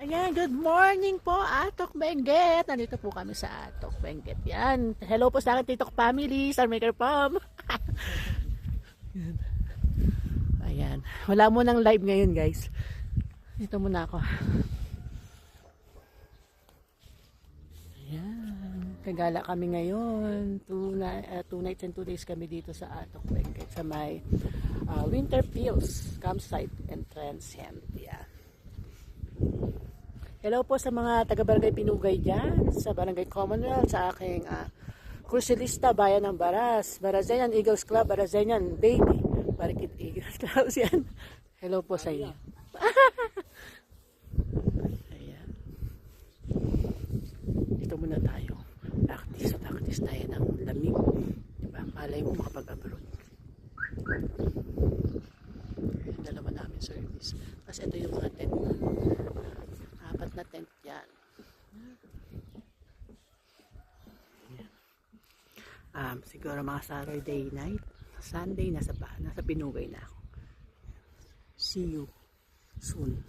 Ayan, good morning po, Atok Benguet. Nandito po kami sa Atok Benguet. Yan. Hello po sa akin, Titok Family, Star Maker Pom. Ayan. Wala mo nang live ngayon, guys. Dito muna ako. Ayan. Kagala kami ngayon. Two nights and 2 days kami dito sa Atok Benguet. Sa may Winter Fields Campsite and Transient. Yan. Hello po sa mga taga-barangay Pinugay dyan, sa Barangay Commonwealth, sa aking Crucelista, Bayan ng Baras, Barazeñan Eagles Club, Barazeñan Baby, Barikit Eagles Club yan. Hello po sa inyo. Ayan. Dito muna tayo. Practice tayo ng lamig. Diba? Malay mo makapag-abroad. Dalawa namin service. Kasi ito yung mga tent. Apat na tent yan. Siguro mga Saturday night, Sunday, nasa Pinugay na ako. See you soon.